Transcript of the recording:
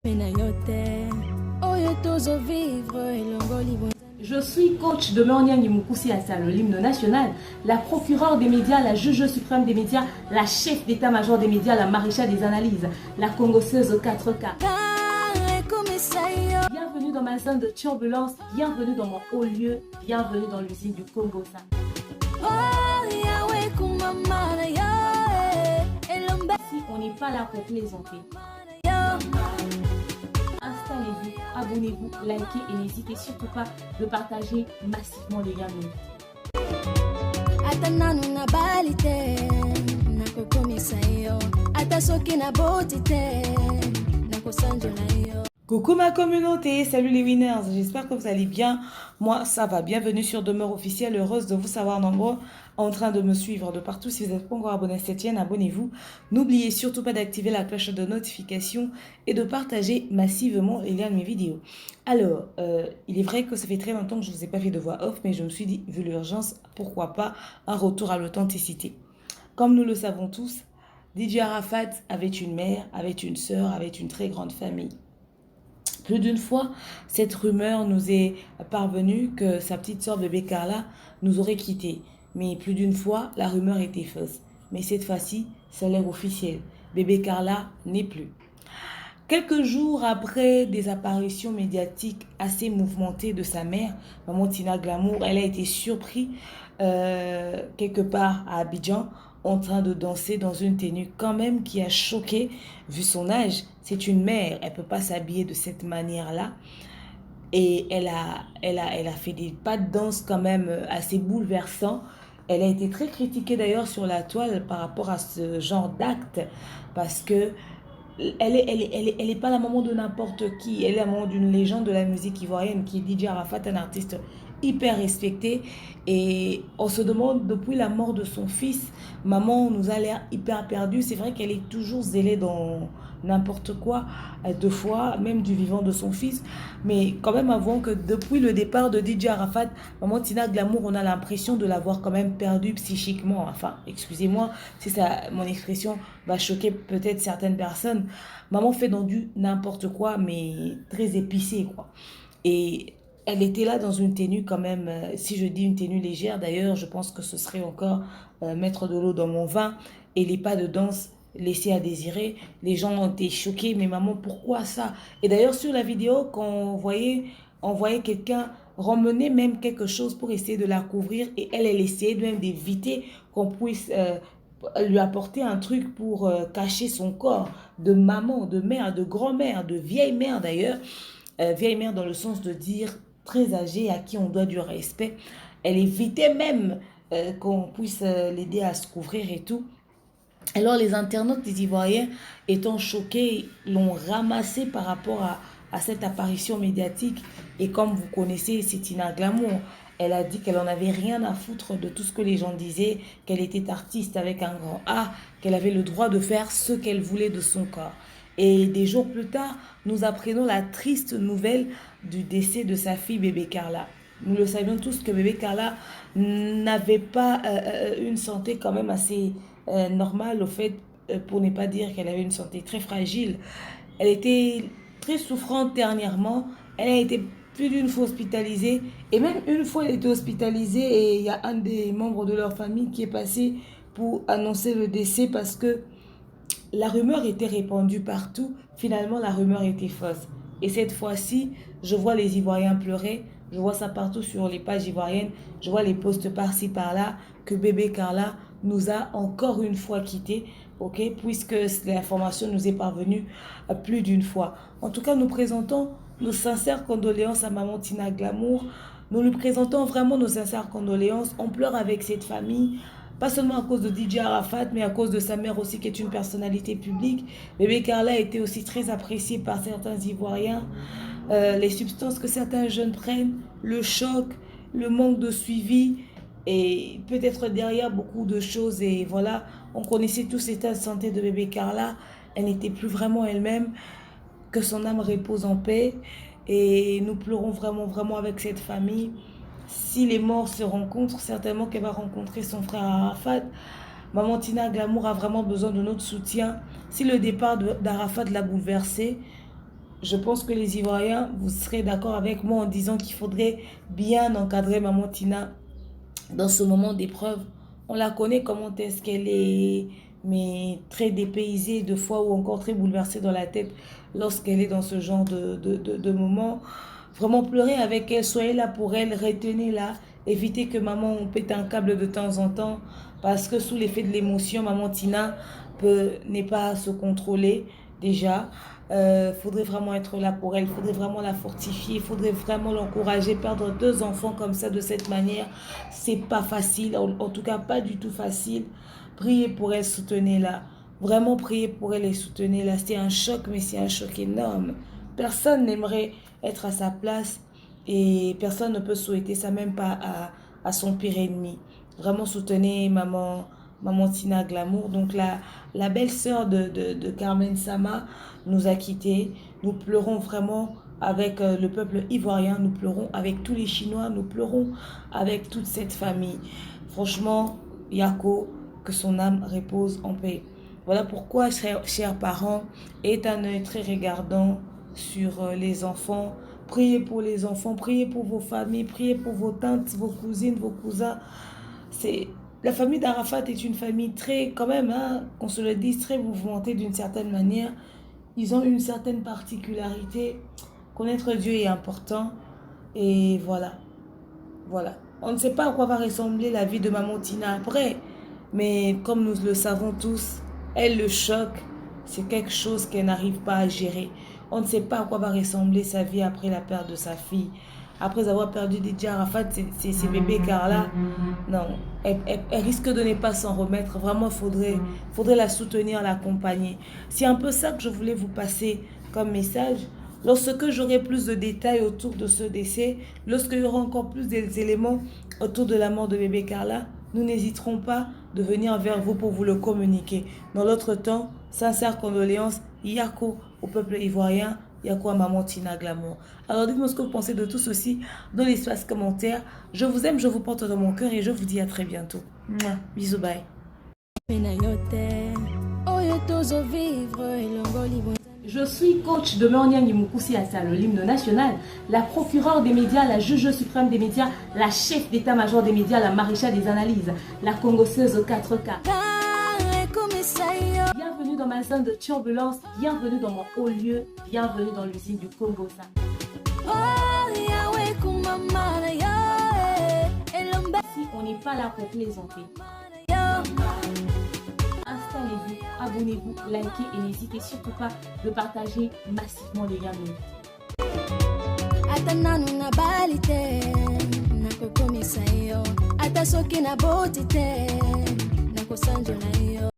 Je suis coach de Meonyang Mukusi Assa, l'hymne national, la procureure des médias, la juge suprême des médias, la chef d'état-major des médias, la maréchale des analyses, la congosseuse aux 4K. Bienvenue dans ma zone de turbulence, bienvenue dans mon haut lieu, bienvenue dans l'usine du Congo. Si on n'est pas là pour plaisanter. Installez-vous, abonnez-vous, likez et n'hésitez surtout pas de partager massivement les liens. Coucou ma communauté, salut les winners, j'espère que vous allez bien. Moi ça va, bienvenue sur Demeure Officielle, heureuse de vous savoir nombreux en train de me suivre de partout. Si vous n'êtes pas encore abonné à cette chaîne, abonnez-vous. N'oubliez surtout pas d'activer la cloche de notification et de partager massivement les liens de mes vidéos. Alors, il est vrai que ça fait très longtemps que je ne vous ai pas fait de voix off, mais je me suis dit, vu l'urgence, pourquoi pas un retour à l'authenticité. Comme nous le savons tous, DJ Arafat avait une mère, avait une sœur, avait une très grande famille. Plus d'une fois, cette rumeur nous est parvenue que sa petite sœur bébé Carla nous aurait quittés. Mais plus d'une fois, la rumeur était fausse. Mais cette fois-ci, ça a l'air officiel. Bébé Carla n'est plus. Quelques jours après des apparitions médiatiques assez mouvementées de sa mère, maman Tina Glamour, elle a été surprise quelque part à Abidjan en train de danser dans une tenue quand même qui a choqué vu son âge. C'est une mère, elle ne peut pas s'habiller de cette manière-là. Et elle a fait des pas de danse quand même assez bouleversants. Elle a été très critiquée d'ailleurs sur la toile par rapport à ce genre d'acte parce que elle est pas la maman de n'importe qui. Elle est la maman d'une légende de la musique ivoirienne qui est DJ Arafat, un artiste hyper respecté. Et on se demande, depuis la mort de son fils, maman nous a l'air hyper perdue. C'est vrai qu'elle est toujours zélée dans n'importe quoi, deux fois, même du vivant de son fils. Mais quand même, avouons que depuis le départ de DJ Arafat, maman Tina Glamour, on a l'impression de l'avoir quand même perdue psychiquement. Enfin, excusez-moi si ça, mon expression va choquer peut-être certaines personnes. Maman fait dans du n'importe quoi, mais très épicé, quoi. Et elle était là dans une tenue quand même, si je dis une tenue légère, d'ailleurs, je pense que ce serait encore mettre de l'eau dans mon vin. Et les pas de danse laissés à désirer. Les gens ont été choqués, mais maman, pourquoi ça? Et d'ailleurs, sur la vidéo, quand on voyait quelqu'un ramener même quelque chose pour essayer de la couvrir, et elle essayait même d'éviter qu'on puisse lui apporter un truc pour cacher son corps de maman, de mère, de grand-mère, de vieille mère d'ailleurs. Vieille mère dans le sens de dire très âgée à qui on doit du respect. Elle évitait même qu'on puisse l'aider à se couvrir et tout. Alors les internautes des Ivoiriens étant choqués l'ont ramassé par rapport à cette apparition médiatique. Et comme vous connaissez, c'est Tina Glamour. Elle a dit qu'elle en avait rien à foutre de tout ce que les gens disaient, qu'elle était artiste avec un grand A, qu'elle avait le droit de faire ce qu'elle voulait de son corps. Et des jours plus tard, nous apprenons la triste nouvelle du décès de sa fille bébé Carla. Nous le savions tous que bébé Carla n'avait pas une santé quand même assez normale, au fait, pour ne pas dire qu'elle avait une santé très fragile. Elle était très souffrante dernièrement. Elle a été plus d'une fois hospitalisée. Et même une fois, elle était hospitalisée et il y a un des membres de leur famille qui est passé pour annoncer le décès parce que la rumeur était répandue partout. Finalement, la rumeur était fausse. Et cette fois-ci, je vois les Ivoiriens pleurer. Je vois ça partout sur les pages ivoiriennes. Je vois les posts par-ci, par-là, que bébé Carla nous a encore une fois quittés, ok, puisque l'information nous est parvenue plus d'une fois. En tout cas, nous présentons nos sincères condoléances à maman Tina Glamour. Nous lui présentons vraiment nos sincères condoléances. On pleure avec cette famille. Pas seulement à cause de DJ Arafat, mais à cause de sa mère aussi qui est une personnalité publique. Bébé Carla a été aussi très apprécié par certains Ivoiriens. Les substances que certains jeunes prennent, le choc, le manque de suivi et peut-être derrière beaucoup de choses. Et voilà, on connaissait tous l'état de santé de bébé Carla. Elle n'était plus vraiment elle-même. Que son âme repose en paix. Et nous pleurons vraiment, vraiment avec cette famille. Si les morts se rencontrent, certainement qu'elle va rencontrer son frère Arafat. Maman Tina Glamour a vraiment besoin de notre soutien. Si le départ d'Arafat l'a bouleversée, je pense que les Ivoiriens, vous serez d'accord avec moi en disant qu'il faudrait bien encadrer Maman Tina dans ce moment d'épreuve. On la connaît comment est-ce qu'elle est, mais très dépaysée de fois ou encore très bouleversée dans la tête lorsqu'elle est dans ce genre de moment. Vraiment pleurer avec elle, soyez là pour elle, retenez-la, évitez que maman pète un câble de temps en temps parce que sous l'effet de l'émotion, Maman Tina n'est pas à se contrôler déjà. Faudrait vraiment être là pour elle, faudrait vraiment la fortifier, faudrait vraiment l'encourager. Perdre 2 enfants comme ça de cette manière, c'est pas facile, en tout cas pas du tout facile. Priez pour elle, soutenez-la, vraiment priez pour elle et soutenez-la. C'est un choc, mais c'est un choc énorme. Personne n'aimerait être à sa place et personne ne peut souhaiter ça, même pas à son pire ennemi. Vraiment soutenez maman Tina Glamour. Donc la belle-sœur de Carmen Sama nous a quittés. Nous pleurons vraiment avec le peuple ivoirien, nous pleurons avec tous les Chinois, nous pleurons avec toute cette famille. Franchement, Yako, que son âme repose en paix. Voilà pourquoi, chers parents, ayez un œil très regardant sur les enfants. Priez pour les enfants, priez pour vos familles, priez pour vos tantes, vos cousines, vos cousins. La famille d'Arafat est une famille très, quand même, hein, qu'on se le dise, très mouvementée d'une certaine manière. Ils ont une certaine particularité. Connaître Dieu est important. Et voilà. Voilà. On ne sait pas à quoi va ressembler la vie de Maman Tina après. Mais comme nous le savons tous, elle le choque. C'est quelque chose qu'elle n'arrive pas à gérer. On ne sait pas à quoi va ressembler sa vie après la perte de sa fille. Après avoir perdu Didier Arafat, ses bébés Carla, non, elle risque de ne pas s'en remettre. Vraiment, faudrait la soutenir, l'accompagner. C'est un peu ça que je voulais vous passer comme message. Lorsque j'aurai plus de détails autour de ce décès, lorsqu'il y aura encore plus d'éléments autour de la mort de bébé Carla, nous n'hésiterons pas de venir vers vous pour vous le communiquer. Dans l'autre temps, sincères condoléances, Yako au peuple ivoirien, Yako à Maman Tina Glamour. Alors dites-moi ce que vous pensez de tout ceci dans l'espace commentaire. Je vous aime, je vous porte dans mon cœur et je vous dis à très bientôt. Mouah. Bisous, bye. Je suis coach de Morniang Mukusi Assa, l'hymne national, la procureure des médias, la juge suprême des médias, la chef d'état-major des médias, la maréchale des analyses, la congosseuse 4K. Bienvenue dans ma zone de turbulence, bienvenue dans mon haut lieu, bienvenue dans l'usine du Congo. Si on n'est pas là pour plaisanter. Installez-vous, abonnez-vous, likez et n'hésitez surtout pas de partager massivement les liens de